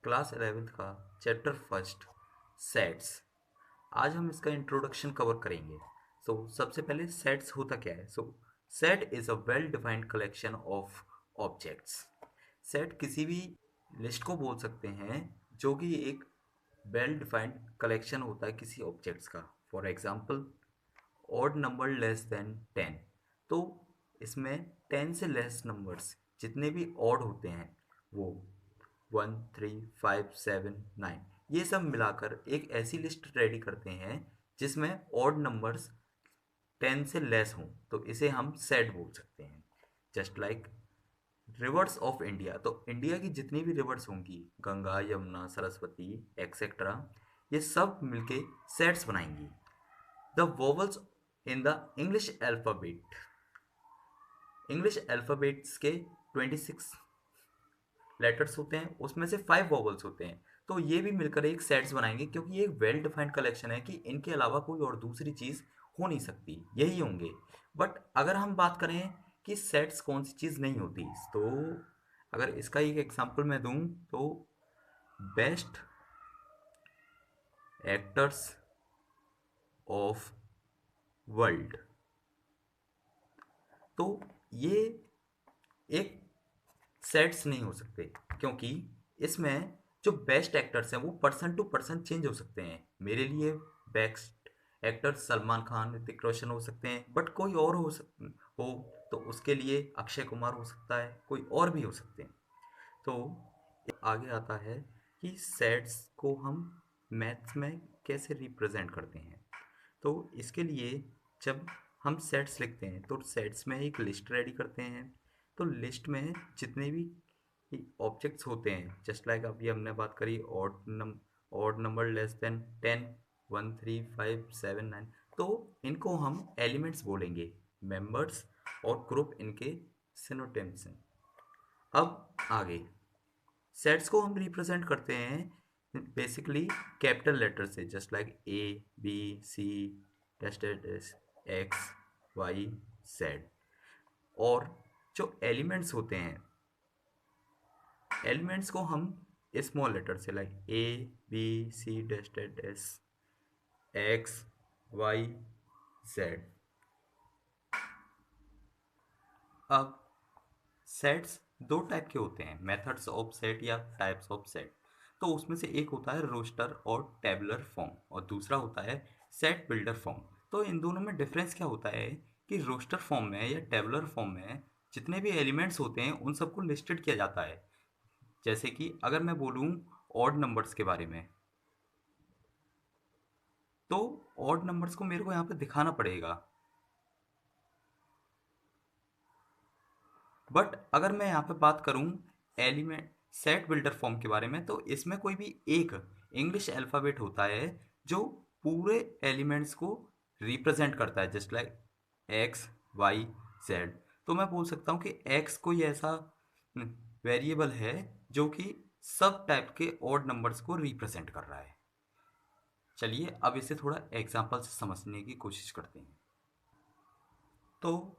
Class 11th का chapter first sets. आज हम इसका इंट्रोडक्शन कवर करेंगे। सबसे पहले सेट्स होता क्या है। Set is a well defined collection of objects. Set किसी भी लिस्ट को बोल सकते हैं जो कि एक वेल डिफाइंड कलेक्शन होता है किसी ऑब्जेक्ट्स का। For example, odd number less than 10। तो इसमें 10 से लेस नंबर्स जितने भी ऑड होते हैं वो 1, 3, 5, 7, 9 ये सब मिलाकर एक ऐसी लिस्ट रेडी करते हैं जिसमें ऑड नंबर्स 10 से लेस हों, तो इसे हम सेट बोल सकते हैं। Just like reverse of India, तो इंडिया की जितनी भी रिवर्स होंगी, गंगा, यमुना, सरस्वती एक्सेट्रा, ये सब मिलके सेट्स बनाएंगी। The vowels in the English alphabets के 26 लेटर्स होते हैं, उसमें से 5 वोवल्स होते हैं। तो ये भी मिलकर एक सेट्स बनाएंगे, क्योंकि ये एक वेल डिफाइंड कलेक्शन है कि इनके अलावा कोई और दूसरी चीज़ हो नहीं सकती, यही होंगे। बट अगर हम बात करें कि सेट्स कौन सी चीज़ नहीं होती, तो अगर इसका एक एग्जांपल मैं दूं तो बेस्ट एक्टर्स ऑफ वर्ल्ड, तो ये एक सेट्स नहीं हो सकते, क्योंकि इसमें जो बेस्ट एक्टर्स हैं वो पर्सन टू पर्सन चेंज हो सकते हैं। मेरे लिए बेस्ट एक्टर्स सलमान खान, ऋतिक रोशन हो सकते हैं, बट कोई और हो तो उसके लिए अक्षय कुमार हो सकता है, कोई और भी हो सकते हैं। तो आगे आता है कि सेट्स को हम मैथ्स में कैसे रिप्रेजेंट करते हैं। तो इसके लिए जब हम सेट्स लिखते हैं तो सेट्स में एक लिस्ट रेडी करते हैं। तो लिस्ट में जितने भी ऑब्जेक्ट्स होते हैं, जस्ट लाइक अभी हमने बात करी ऑड नंबर लेस देन 10, 1, 3, 5, 7, 9, तो इनको हम एलिमेंट्स बोलेंगे, मेंबर्स और ग्रुप इनके सिनोनिम्स हैं। अब आगे सेट्स को हम रिप्रेजेंट करते हैं बेसिकली कैपिटल लेटर से, just like A, B, C, dash dash dash, X, Y, Z. और जो एलिमेंट्स होते हैं, एलिमेंट्स को हम स्मॉल लेटर से, like A, B, C, dash dash dash, X, Y, Z. अब सेट्स दो टाइप के होते हैं, मेथड्स ऑफ सेट या टाइप्स ऑफ सेट। तो उसमें से एक होता है रोस्टर और टेबुलर फॉर्म, और दूसरा होता है सेट बिल्डर फॉर्म। तो इन दोनों में डिफरेंस क्या होता है कि रोस्टर फॉर्म में या टेबुलर फॉर्म में जितने भी एलिमेंट्स होते हैं उन सबको लिस्टेड किया जाता है। जैसे कि अगर मैं बोलूँ ऑड नंबर्स के बारे में, तो ऑड नंबर्स को मेरे को यहाँ पे दिखाना पड़ेगा। बट अगर मैं यहाँ पे बात करूँ एलिमेंट सेट बिल्डर फॉर्म के बारे में, तो इसमें कोई भी एक इंग्लिश अल्फ़ाबेट होता है जो पूरे एलिमेंट्स को रिप्रेजेंट करता है, just like X, Y, Z. तो मैं बोल सकता हूँ कि एक्स कोई ऐसा वेरिएबल है जो कि सब टाइप के ऑड नंबर्स को रिप्रेजेंट कर रहा है। चलिए अब इसे थोड़ा एग्जांपल से समझने की कोशिश करते हैं। तो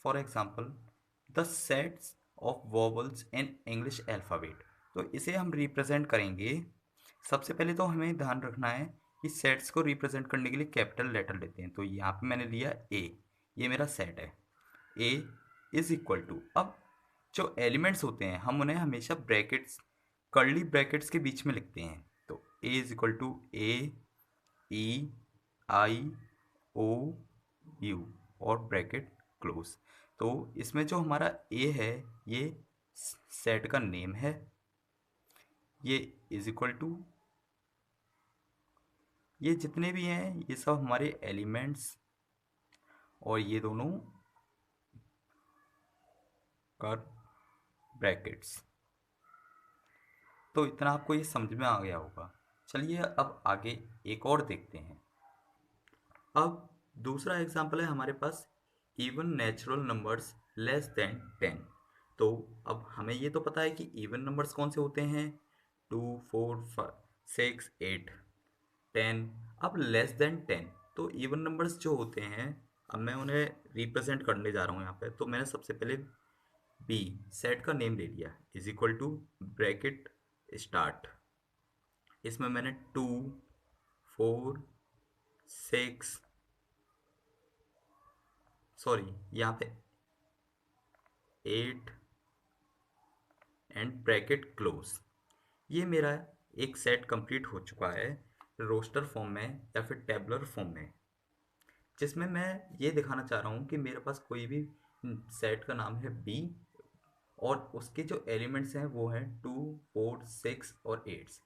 for example, the sets of vowels in English alphabet, तो इसे हम रिप्रेजेंट करेंगे। सबसे पहले तो हमें ध्यान रखना है कि सेट्स को रिप्रेजेंट करने के लिए कैपिटल लेटर लेते हैं। तो यहाँ पे मैंने लिया ए, ये मेरा सेट है। ए इज इक्वल टू, अब जो एलिमेंट्स होते हैं हम उन्हें हमेशा ब्रैकेट्स, कर्ली ब्रैकेट्स के बीच में लिखते हैं। तो A is equal to A, E, I, O, U और ब्रैकेट क्लोज। तो इसमें जो हमारा ए है ये सेट का नेम है, ये इज इक्वल टू, ये जितने भी हैं ये सब हमारे एलिमेंट्स, और ये दोनों कर ब्रैकेट्स। तो इतना आपको ये समझ में आ गया होगा। चलिए अब आगे एक और देखते हैं। अब दूसरा एग्जाम्पल है हमारे पास even natural numbers less than 10। तो अब हमें ये तो पता है कि इवन नंबर्स कौन से होते हैं, 2, 4, 6, 8, 10। अब लेस देन 10, तो इवन नंबर्स जो होते हैं, अब मैं उन्हें रिप्रेजेंट करने जा रहा हूँ यहाँ पे। तो मैंने सबसे पहले बी सेट का नेम ले लिया, is equal to bracket start. इसमें मैंने 2, 4, 6, सॉरी यहाँ पे 8 एंड ब्रैकेट क्लोज, ये मेरा एक सेट कंप्लीट हो चुका है रोस्टर फॉर्म में या फिर टेबलर फॉर्म में, जिसमें मैं ये दिखाना चाह रहा हूँ कि मेरे पास कोई भी सेट का नाम है बी और उसके जो एलिमेंट्स हैं वो हैं 2, 4, 6 और 8।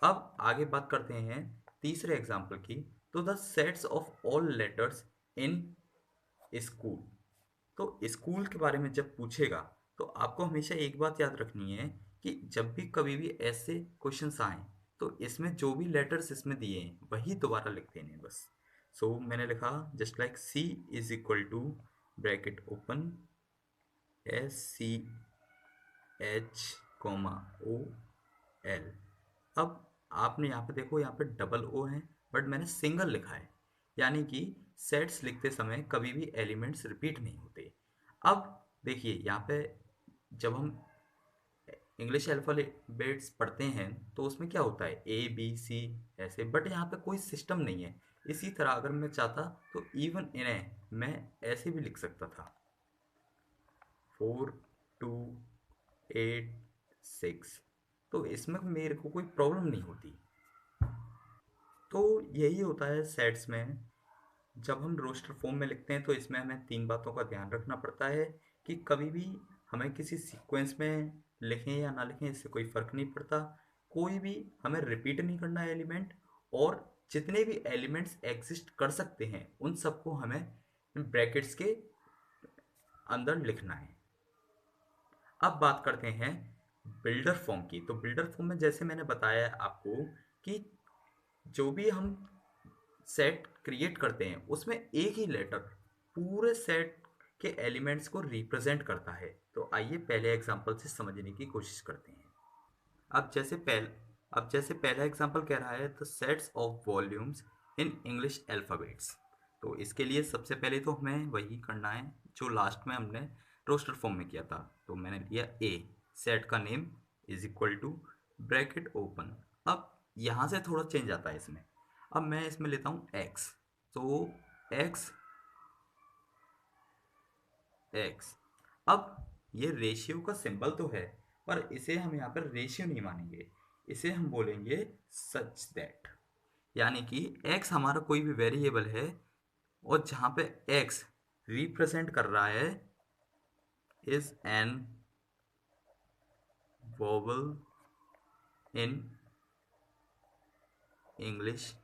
अब आगे बात करते हैं तीसरे एग्जाम्पल की। तो the sets of all letters in school. तो स्कूल के बारे में जब पूछेगा तो आपको हमेशा एक बात याद रखनी है कि जब भी कभी भी ऐसे क्वेश्चंस आए तो इसमें जो भी लेटर्स इसमें दिए हैं वही दोबारा लिख देने हैं बस। सो मैंने लिखा just like C is equal to bracket open SCH,OL। अब आपने यहाँ पे देखो, यहाँ पे डबल ओ है बट मैंने सिंगल लिखा है, यानी कि सेट्स लिखते समय कभी भी एलिमेंट्स रिपीट नहीं होते। अब देखिए यहाँ पे जब हम इंग्लिश अल्फ़ाबेट्स पढ़ते हैं तो उसमें क्या होता है A B C ऐसे, बट यहाँ पे कोई सिस्टम नहीं है। इसी तरह अगर मैं चाहता तो इवन इन्हें मैं ऐसे भी लिख सकता था 4, 2, 8, 6, तो इसमें मेरे को कोई प्रॉब्लम नहीं होती। तो यही होता है सेट्स में। जब हम रोस्टर फॉर्म में लिखते हैं तो इसमें हमें तीन बातों का ध्यान रखना पड़ता है कि कभी भी हमें किसी सीक्वेंस में लिखें या ना लिखें इससे कोई फ़र्क नहीं पड़ता। कोई भी हमें रिपीट नहीं करना है एलिमेंट, और जितने भी एलिमेंट्स एग्जिस्ट कर सकते हैं उन सबको हमें ब्रैकेट्स के अंदर लिखना है। अब बात करते हैं बिल्डर फॉर्म की। तो बिल्डर फॉर्म में जैसे मैंने बताया आपको कि जो भी हम सेट क्रिएट करते हैं उसमें एक ही लेटर पूरे सेट के एलिमेंट्स को रिप्रेजेंट करता है। तो आइए पहले एग्जांपल से समझने की कोशिश करते हैं। अब जैसे पहल अब जैसे पहला एग्जांपल कह रहा है the sets of volumes in English alphabets. तो इसके लिए सबसे पहले तो हमें वही करना है जो लास्ट में हमने रोस्टर फॉर्म में किया था। तो मैंने लिया ए, सेट का name is equal to bracket open. अब यहाँ से थोड़ा चेंज आता है इसमें। अब मैं इसमें लेता हूँ एक्स, तो एक्स एक्स। अब ये रेशियो का सिंबल तो है पर इसे हम यहाँ पर रेशियो नहीं मानेंगे, इसे हम बोलेंगे सच दैट। यानी कि x हमारा कोई भी वेरिएबल है और जहाँ पे x रिप्रेजेंट कर रहा है is an vowel in English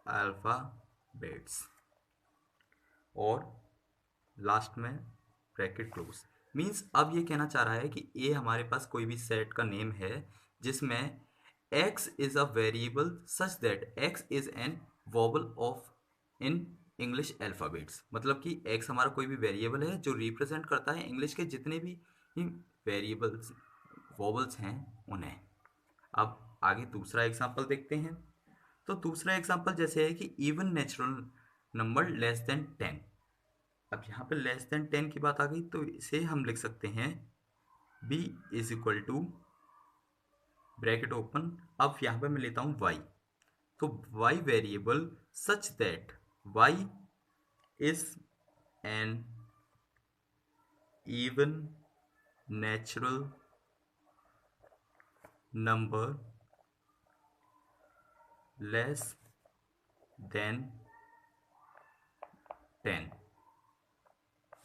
alphabets, और लास्ट में ब्रैकेट क्लोज। मीन्स अब ये कहना चाह रहा है कि ए हमारे पास कोई भी सेट का नेम है जिसमें x is a variable such that x is an vowel of in English alphabets. मतलब कि x हमारा कोई भी वेरिएबल है जो रिप्रेजेंट करता है इंग्लिश के जितने भी वेरिएबल्स वोवल्स हैं उन्हें। अब आगे दूसरा एग्जांपल देखते हैं। तो दूसरा एग्जांपल जैसे है कि even natural number less than 10। अब यहाँ पे लेस देन 10 की बात आ गई तो इसे हम लिख सकते हैं b is equal to bracket open. अब यहाँ पे मैं लेता हूँ y, तो y variable such that y is an even natural number less than 10।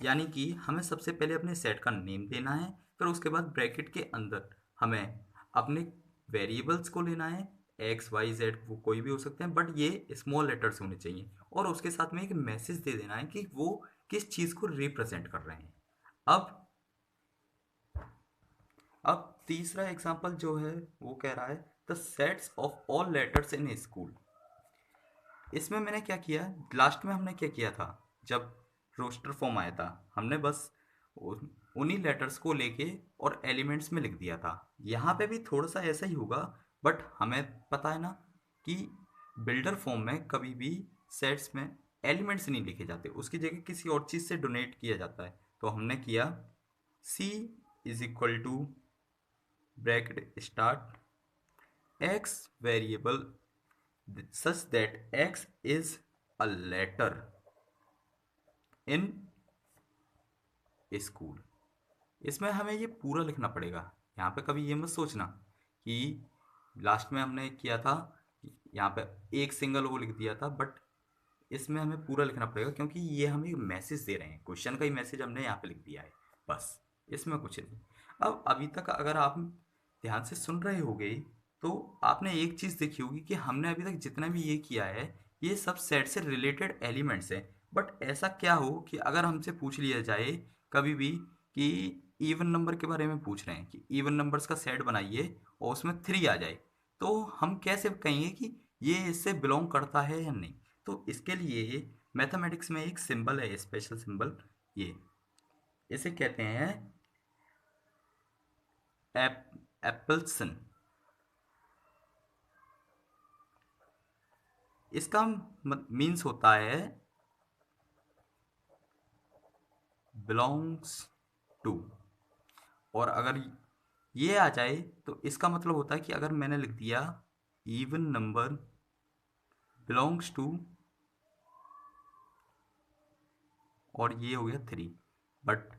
यानी कि हमें सबसे पहले अपने सेट का नेम देना है, फिर उसके बाद ब्रैकेट के अंदर हमें अपने वेरिएबल्स को लेना है, एक्स वाई जेड वो कोई भी हो सकते हैं बट ये स्मॉल लेटर्स होने चाहिए, और उसके साथ में एक मैसेज दे देना है कि वो किस चीज़ को रिप्रेजेंट कर रहे हैं। अब तीसरा एग्जाम्पल जो है वो कह रहा है the sets of all letters in school. इसमें मैंने क्या किया, लास्ट में हमने क्या किया था जब रोस्टर फॉर्म आया था, हमने बस उन्हीं लेटर्स को लेके और एलिमेंट्स में लिख दिया था। यहाँ पे भी थोड़ा सा ऐसा ही होगा, बट हमें पता है ना कि बिल्डर फॉर्म में कभी भी सेट्स में एलिमेंट्स नहीं लिखे जाते, उसकी जगह किसी और चीज़ से डोनेट किया जाता है। तो हमने किया C is equal to bracket start x variable such that x is a letter in school. इसमें हमें ये पूरा लिखना पड़ेगा। यहाँ पे कभी ये मत सोचना कि लास्ट में हमने किया था, यहाँ पे एक सिंगल वो लिख दिया था, बट इसमें हमें पूरा लिखना पड़ेगा क्योंकि ये हमें मैसेज दे रहे हैं, क्वेश्चन का ही मैसेज हमने यहाँ पे लिख दिया है बस, इसमें कुछ नहीं। अब अभी तक अगर आप ध्यान से सुन रहे होगे तो आपने एक चीज़ देखी होगी कि हमने अभी तक जितना भी ये किया है ये सब सेट से रिलेटेड एलिमेंट्स हैं। बट ऐसा क्या हो कि अगर हमसे पूछ लिया जाए कभी भी कि इवन नंबर के बारे में पूछ रहे हैं कि इवन नंबर्स का सेट बनाइए और उसमें 3 आ जाए, तो हम कैसे कहेंगे कि ये इससे बिलोंग करता है या नहीं। तो इसके लिए मैथमेटिक्स में एक सिंबल है, स्पेशल सिंबल, ये इसे कहते हैं एप्पलसन। इसका मीन्स होता है बिलोंग्स टू, और अगर ये आ जाए तो इसका मतलब होता है कि अगर मैंने लिख दिया इवन नंबर बिलोंग्स टू, और ये हो गया 3, बट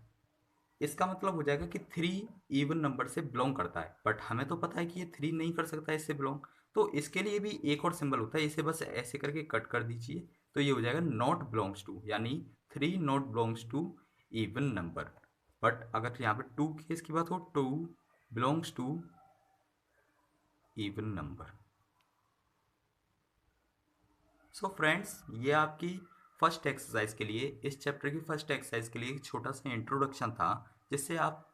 इसका मतलब हो जाएगा कि 3 इवन नंबर से बिलोंग करता है, बट हमें तो पता है कि ये 3 नहीं कर सकता इससे बिलोंग। तो इसके लिए भी एक और सिंबल होता है, इसे बस ऐसे करके कट कर दीजिए तो ये हो जाएगा नॉट बिलोंग्स टू, यानी 3 not belongs to even number. But अगर यहाँ पे 2 केस की बात हो, 2 belongs to even number. So friends, ये आपकी फर्स्ट एक्सरसाइज के लिए, इस चैप्टर की फर्स्ट एक्सरसाइज के लिए एक छोटा सा इंट्रोडक्शन था, जिससे आप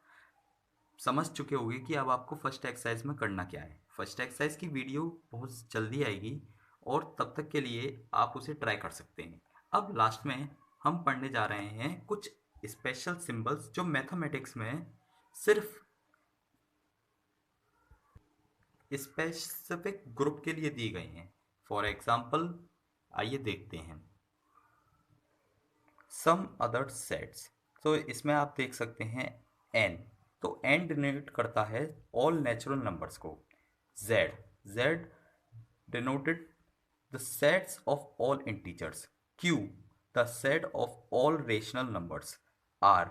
समझ चुके होंगे कि अब आपको फर्स्ट एक्सरसाइज में करना क्या है। फर्स्ट एक्सरसाइज की वीडियो बहुत जल्दी आएगी और तब तक के लिए आप उसे ट्राई कर सकते हैं। अब लास्ट में हम पढ़ने जा रहे हैं कुछ स्पेशल सिंबल्स जो मैथमेटिक्स में सिर्फ स्पेसिफिक ग्रुप के लिए दी गई हैं। फॉर एग्जाम्पल आइए देखते हैं सम अदर सेट्स। तो इसमें आप देख सकते हैं n, तो n डिनोट करता है ऑल नेचुरल नंबर्स को। z, z denoted the sets of all integers. q, the set of all rational numbers. r,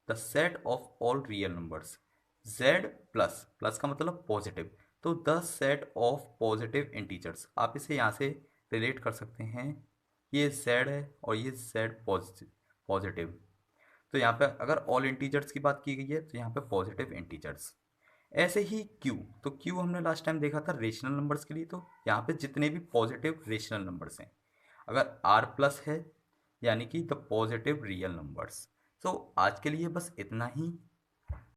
the set of all real numbers. z plus, plus का मतलब positive, तो the set of positive integers. आप इसे यहाँ से relate कर सकते हैं, ये z है और ये z पॉजिटिव, तो यहाँ पे अगर ऑल इंटीजर्स की बात की गई है तो यहाँ पे पॉजिटिव इंटीजर्स। ऐसे ही q, तो q हमने लास्ट टाइम देखा था रेशनल नंबर्स के लिए, तो यहाँ पे जितने भी पॉजिटिव रेशनल नंबर्स हैं। अगर r प्लस है यानी कि द पॉजिटिव रियल नंबर्स। तो आज के लिए बस इतना ही।